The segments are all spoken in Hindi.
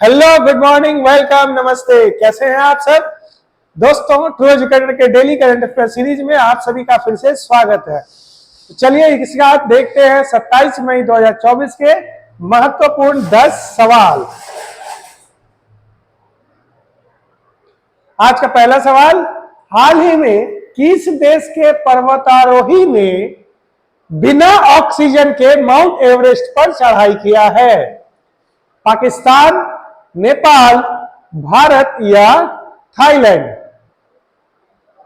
हेलो, गुड मॉर्निंग, वेलकम, नमस्ते। कैसे हैं आप सब दोस्तों? ट्रू एजुकेटर के डेली करंट अफेयर सीरीज में आप सभी का फिर से स्वागत है। तो चलिए इसके बाद देखते हैं 27 मई 2024 के महत्वपूर्ण 10 सवाल। आज का पहला सवाल, हाल ही में किस देश के पर्वतारोही ने बिना ऑक्सीजन के माउंट एवरेस्ट पर चढ़ाई किया है? पाकिस्तान, नेपाल, भारत या थाईलैंड?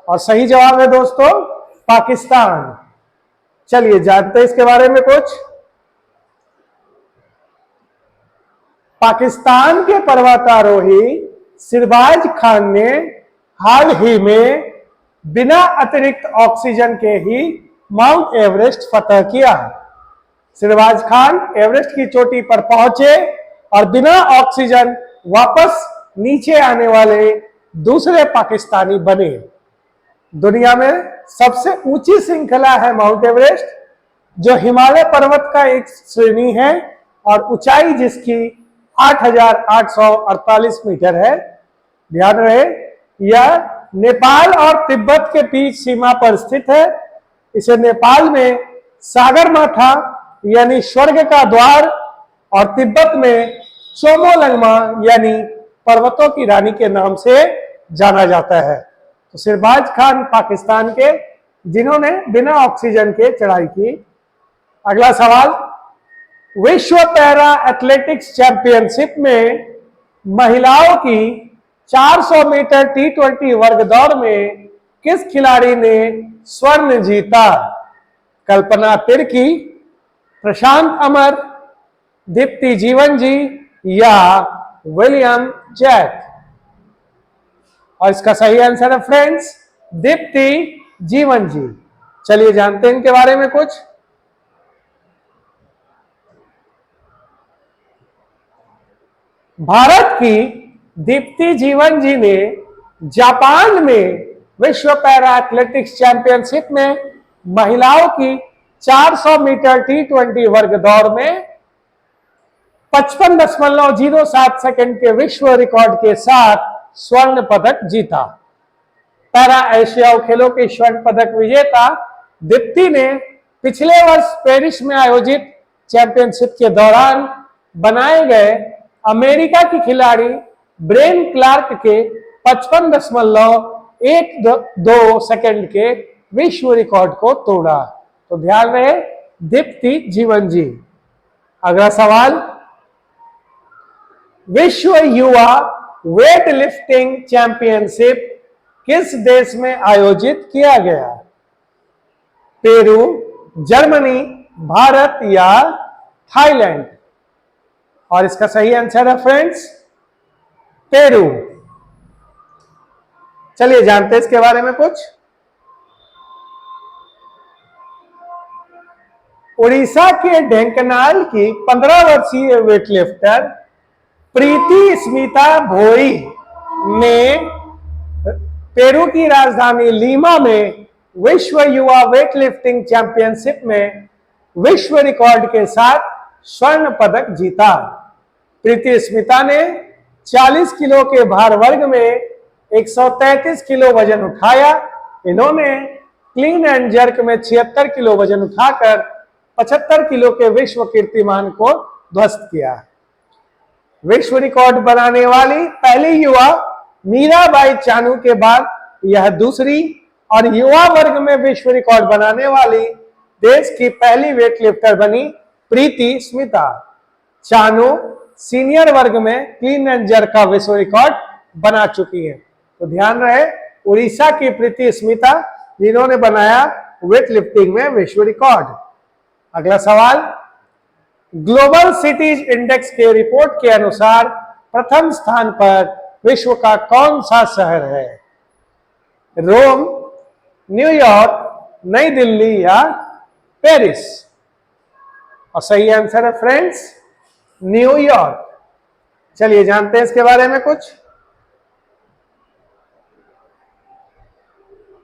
और सही जवाब है दोस्तों पाकिस्तान। चलिए जानते हैं इसके बारे में कुछ। पाकिस्तान के पर्वतारोही सिरबाज खान ने हाल ही में बिना अतिरिक्त ऑक्सीजन के ही माउंट एवरेस्ट फतह किया। सिरबाज खान एवरेस्ट की चोटी पर पहुंचे और बिना ऑक्सीजन वापस नीचे आने वाले दूसरे पाकिस्तानी बने। दुनिया में सबसे ऊंची श्रृंखला है माउंट एवरेस्ट, जो हिमालय पर्वत का एक श्रेणी है और ऊंचाई जिसकी 8,848 मीटर है। ध्यान रहे, यह नेपाल और तिब्बत के बीच सीमा पर स्थित है। इसे नेपाल में सागरमाथा यानी स्वर्ग का द्वार और तिब्बत में चोमोलंगमा यानी पर्वतों की रानी के नाम से जाना जाता है। तो सिरबाज खान पाकिस्तान के, जिन्होंने बिना ऑक्सीजन के चढ़ाई की। अगला सवाल, विश्व पैरा एथलेटिक्स चैंपियनशिप में महिलाओं की 400 मीटर T20 वर्ग दौड़ में किस खिलाड़ी ने स्वर्ण जीता? कल्पना तिर्की, प्रशांत अमर, दीप्ति जीवन जी या विलियम जैक? और इसका सही आंसर है फ्रेंड्स दीप्ति जीवन जी। चलिए जानते हैं इनके बारे में कुछ। भारत की दीप्ति जीवन जी ने जापान में विश्व पैरा एथलेटिक्स चैंपियनशिप में महिलाओं की 400 मीटर T20 वर्ग दौड़ में 55.07 सेकंड के विश्व रिकॉर्ड के साथ स्वर्ण पदक जीता। पैरा एशियाई खेलों के स्वर्ण पदक विजेता दीप्ति ने पिछले वर्ष पेरिस में आयोजित चैंपियनशिप के दौरान बनाए गए अमेरिका की खिलाड़ी ब्रेन क्लार्क के 55.12 सेकंड के विश्व रिकॉर्ड को तोड़ा। तो ध्यान रहे दीप्ति जीवन जी। अगला सवाल, विश्व युवा वेट लिफ्टिंग चैंपियनशिप किस देश में आयोजित किया गया? पेरू, जर्मनी, भारत या थाईलैंड? और इसका सही आंसर है फ्रेंड्स पेरू। चलिए जानते हैं इसके बारे में कुछ। उड़ीसा के ढेंकनाल की 15 वर्षीय वेटलिफ्टर प्रीति स्मिता भोई ने पेरू की राजधानी लीमा में विश्व युवा वेटलिफ्टिंग चैंपियनशिप में विश्व रिकॉर्ड के साथ स्वर्ण पदक जीता। प्रीति स्मिता ने 40 किलो के भार वर्ग में 133 किलो वजन उठाया। इन्होंने क्लीन एंड जर्क में 76 किलो वजन उठाकर 75 किलो के विश्व कीर्तिमान को ध्वस्त किया। विश्व रिकॉर्ड बनाने वाली पहली युवा मीराबाई चानू के बाद यह दूसरी और युवा वर्ग में विश्व रिकॉर्ड बनाने वाली देश की पहली वेटलिफ्टर बनी प्रीति स्मिता। चानू सीनियर वर्ग में क्लीन एंड जर्क का विश्व रिकॉर्ड बना चुकी है। तो ध्यान रहे उड़ीसा की प्रीति स्मिता, जिन्होंने बनाया वेटलिफ्टिंग में विश्व रिकॉर्ड। अगला सवाल, ग्लोबल सिटीज इंडेक्स के रिपोर्ट के अनुसार प्रथम स्थान पर विश्व का कौन सा शहर है? रोम, न्यूयॉर्क, नई दिल्ली या पेरिस? और सही आंसर है फ्रेंड्स न्यूयॉर्क। चलिए जानते हैं इसके बारे में कुछ।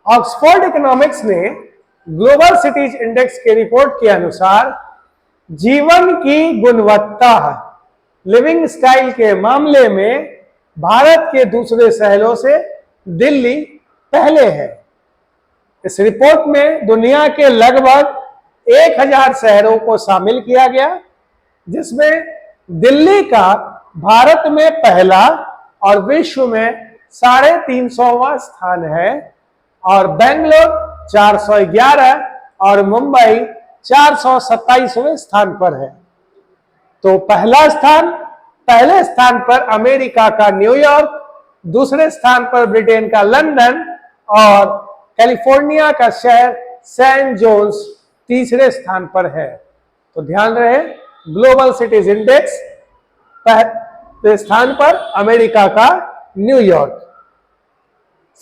ऑक्सफोर्ड इकोनॉमिक्स ने ग्लोबल सिटीज इंडेक्स के रिपोर्ट के अनुसार जीवन की गुणवत्ता लिविंग स्टाइल के मामले में भारत के दूसरे शहरों से दिल्ली पहले है। इस रिपोर्ट में दुनिया के लगभग 1000 शहरों को शामिल किया गया, जिसमें दिल्ली का भारत में पहला और विश्व में 350वां स्थान है, और बेंगलोर 411 और मुंबई 427वें स्थान पर है। तो पहले स्थान पर अमेरिका का न्यूयॉर्क, दूसरे स्थान पर ब्रिटेन का लंदन और कैलिफोर्निया का शहर सैन जोन्स तीसरे स्थान पर है। तो ध्यान रहे, ग्लोबल सिटीज इंडेक्स पहले स्थान पर, अमेरिका का न्यूयॉर्क।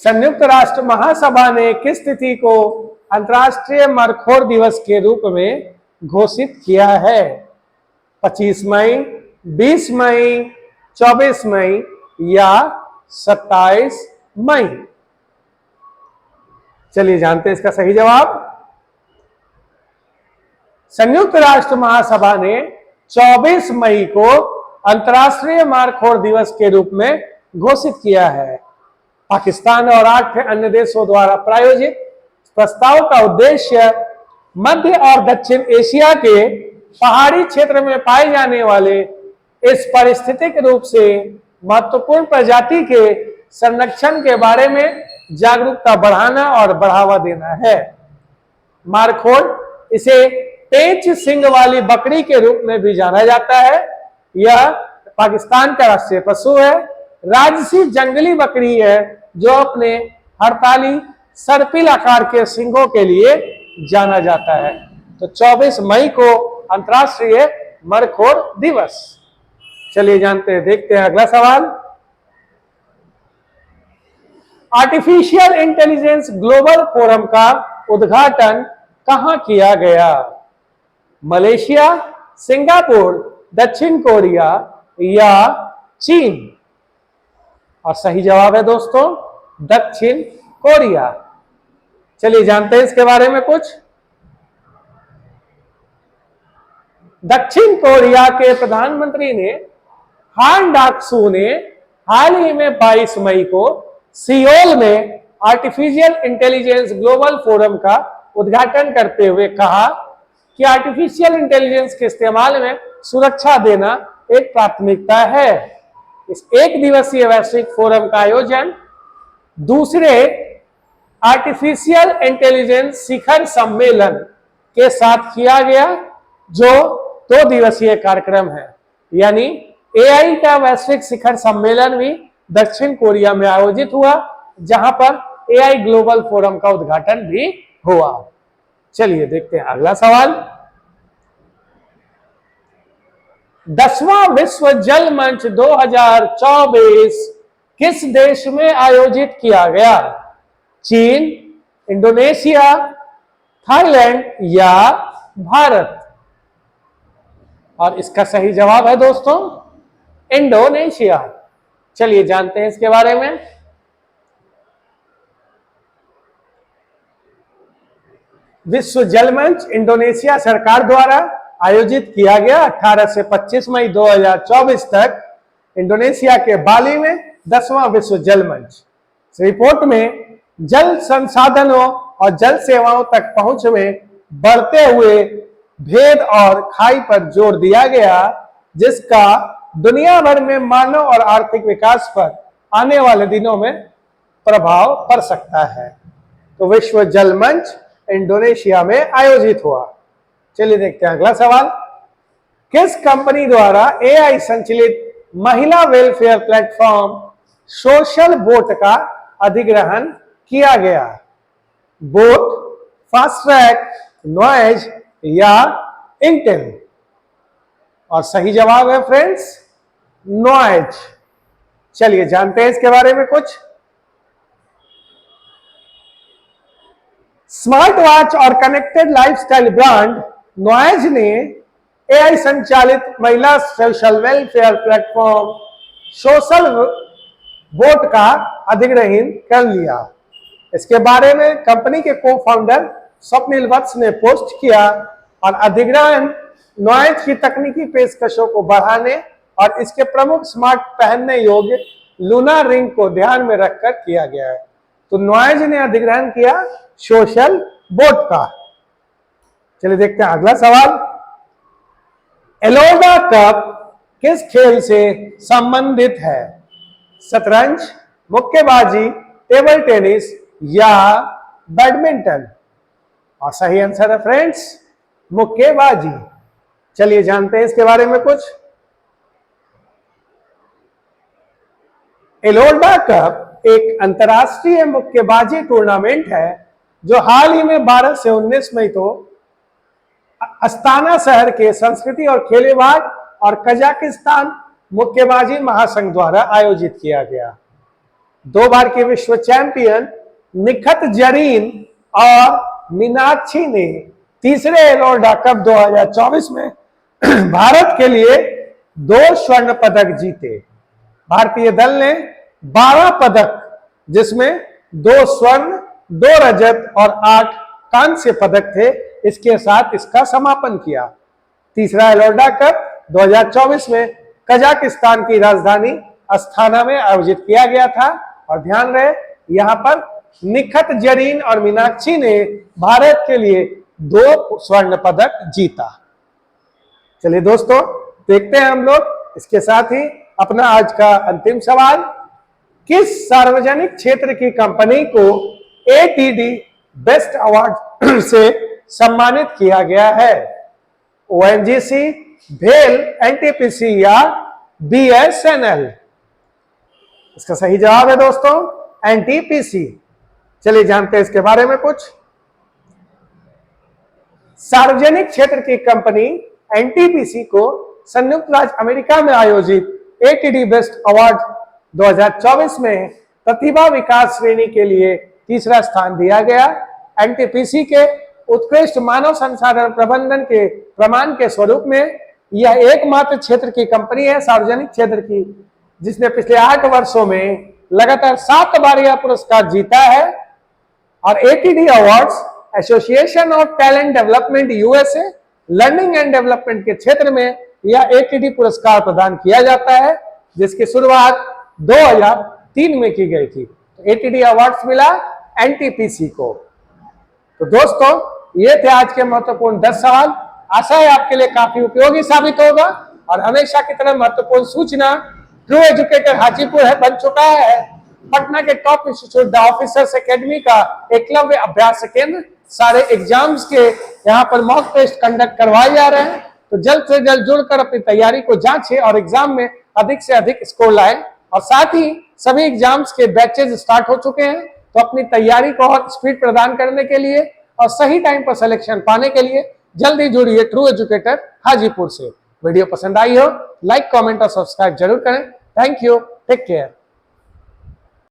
संयुक्त राष्ट्र महासभा ने किस तिथि को अंतर्राष्ट्रीय मरखोर दिवस के रूप में घोषित किया है? 25 मई, 20 मई, 24 मई या 27 मई? चलिए जानते हैं इसका सही जवाब। संयुक्त राष्ट्र महासभा ने 24 मई को अंतर्राष्ट्रीय मारखोर दिवस के रूप में घोषित किया है। पाकिस्तान और 8 अन्य देशों द्वारा प्रायोजित प्रस्ताव का उद्देश्य मध्य और दक्षिण एशिया के पहाड़ी क्षेत्र में पाए जाने वाले इस पारिस्थितिक रूप से महत्वपूर्ण प्रजाति के संरक्षण के बारे में जागरूकता बढ़ाना और बढ़ावा देना है। मारखोर, इसे पेंच सिंग वाली बकरी के रूप में भी जाना जाता है। यह पाकिस्तान का राष्ट्रीय पशु है। राजसी जंगली बकरी है जो अपने हड़ताली सर्पिल आकार के सिंगों के लिए जाना जाता है। तो 24 मई को अंतर्राष्ट्रीय मरखोर दिवस। चलिए जानते हैं, देखते हैं अगला सवाल। आर्टिफिशियल इंटेलिजेंस ग्लोबल फोरम का उद्घाटन कहां किया गया? मलेशिया, सिंगापुर, दक्षिण कोरिया या चीन? और सही जवाब है दोस्तों दक्षिण कोरिया। चलिए जानते हैं इसके बारे में कुछ। दक्षिण कोरिया के प्रधानमंत्री ने हान डाक-सू ने हाल ही में 22 मई को सियोल में आर्टिफिशियल इंटेलिजेंस ग्लोबल फोरम का उद्घाटन करते हुए कहा कि आर्टिफिशियल इंटेलिजेंस के इस्तेमाल में सुरक्षा देना एक प्राथमिकता है। इस एक दिवसीय वैश्विक फोरम का आयोजन दूसरे आर्टिफिशियल इंटेलिजेंस शिखर सम्मेलन के साथ किया गया, जो 2 दिवसीय कार्यक्रम है। यानी एआई का वैश्विक शिखर सम्मेलन भी दक्षिण कोरिया में आयोजित हुआ, जहां पर एआई ग्लोबल फोरम का उद्घाटन भी हुआ। चलिए देखते हैं अगला सवाल। 10वां विश्व जल मंच 2024 किस देश में आयोजित किया गया? चीन, इंडोनेशिया, थाईलैंड या भारत? और इसका सही जवाब है दोस्तों इंडोनेशिया। चलिए जानते हैं इसके बारे में। विश्व जल मंच इंडोनेशिया सरकार द्वारा आयोजित किया गया। 18 से 25 मई 2024 तक इंडोनेशिया के बाली में 10वां विश्व जल मंच। इस रिपोर्ट में जल संसाधनों और जल सेवाओं तक पहुंच में बढ़ते हुए भेद और खाई पर जोर दिया गया, जिसका दुनिया भर में मानव और आर्थिक विकास पर आने वाले दिनों में प्रभाव पड़ सकता है। तो विश्व जल मंच इंडोनेशिया में आयोजित हुआ। चलिए देखते हैं अगला सवाल। किस कंपनी द्वारा एआई संचालित महिला वेलफेयर प्लेटफॉर्म सोशल बोट का अधिग्रहण किया गया? बोट, फास्ट ट्रैक, नॉइज या इंटेल? और सही जवाब है फ्रेंड्स नॉइज। चलिए जानते हैं इसके बारे में कुछ। स्मार्ट वॉच और कनेक्टेड लाइफस्टाइल ब्रांड नॉइज ने एआई संचालित महिला social welfare platform social boat का अधिग्रहण कर लिया। इसके बारे में कंपनी के को फाउंडर स्वप्निल वत्स ने पोस्ट किया और अधिग्रहण नॉइज की तकनीकी पेशकशों को बढ़ाने और इसके प्रमुख स्मार्ट पहनने योग्य लूनार रिंग को ध्यान में रखकर किया गया है। तो नॉइज ने अधिग्रहण किया सोशल बोट का। चलिए देखते हैं अगला सवाल। एलोडा कप किस खेल से संबंधित है? शतरंज, मुक्केबाजी, टेबल टेनिस या बैडमिंटन? और सही आंसर है फ्रेंड्स मुक्केबाजी। चलिए जानते हैं इसके बारे में कुछ। एलोडा कप एक अंतर्राष्ट्रीय मुक्केबाजी टूर्नामेंट है जो हाल ही में 12 से 19 मई को अस्ताना शहर के संस्कृति और खेल विभाग और कजाकिस्तान मुक्केबाजी महासंघ द्वारा आयोजित किया गया। 2 बार के विश्व चैंपियन निखत जरीन और मीनाक्षी ने तीसरे एलोडा कप 2024 में भारत के लिए 2 स्वर्ण पदक जीते। भारतीय दल ने 12 पदक जिसमें 2 स्वर्ण, 2 रजत और 8 कांस्य पदक थे, इसके साथ इसका समापन किया। तीसरा एलोडा कप 2024 में कजाकिस्तान की राजधानी अस्ताना में आयोजित किया गया था। और ध्यान रहे यहां पर निखत जरीन और मीनाक्षी ने भारत के लिए 2 स्वर्ण पदक जीता। चलिए दोस्तों देखते हैं हम लोग इसके साथ ही अपना आज का अंतिम सवाल। किस सार्वजनिक क्षेत्र की कंपनी को एटीडी बेस्ट अवार्ड से सम्मानित किया गया है? ओएनजीसी, भेल, एनटीपीसी या बीएसएनएल? इसका सही जवाब है दोस्तों एनटीपीसी। चलिए जानते हैं इसके बारे में कुछ। सार्वजनिक क्षेत्र की कंपनी एनटीपीसी को संयुक्त राज्य अमेरिका में आयोजित एटीडी बेस्ट अवार्ड 2024 में प्रतिभा विकास श्रेणी के लिए तीसरा स्थान दिया गया। एनटीपीसी के उत्कृष्ट मानव संसाधन प्रबंधन के प्रमाण के स्वरूप में यह एकमात्र क्षेत्र की कंपनी है सार्वजनिक क्षेत्र की जिसने पिछले 8 वर्षों में लगातार 7 बार यह पुरस्कार जीता है। और ATD awards association of talent development USA learning and development के क्षेत्र में यह एटीडी पुरस्कार प्रदान किया जाता है जिसकी शुरुआत 2003 में की गई थी। एटीडी अवार्ड्स मिला एनटीपीसी को। तो दोस्तों ये थे आज के महत्वपूर्ण 10 सवाल। आशा है आपके लिए काफी उपयोगी साबित होगा। और हमेशा की तरह महत्वपूर्ण सूचना, ट्रू एजुकेटर हाजीपुर है बन चुका है पटना के top institute the officers academy का एकलव्य अभ्यास केंद्र। सारे एग्जाम्स के यहाँ पर मॉक टेस्ट कंडक्ट करवाए जा रहे हैं। तो जल्द से जल्द जुड़कर अपनी तैयारी को जांचें और एग्जाम में अधिक से अधिक स्कोर लाएं। और साथ ही सभी एग्जाम्स के बैचेज स्टार्ट हो चुके हैं। तो अपनी तैयारी को और स्पीड प्रदान करने के लिए और सही टाइम पर सिलेक्शन पाने के लिए जल्दी जुड़िए ट्रू एजुकेटर हाजीपुर से। वीडियो पसंद आई हो लाइक, कमेंट और सब्सक्राइब जरूर करें। Thank you, take care.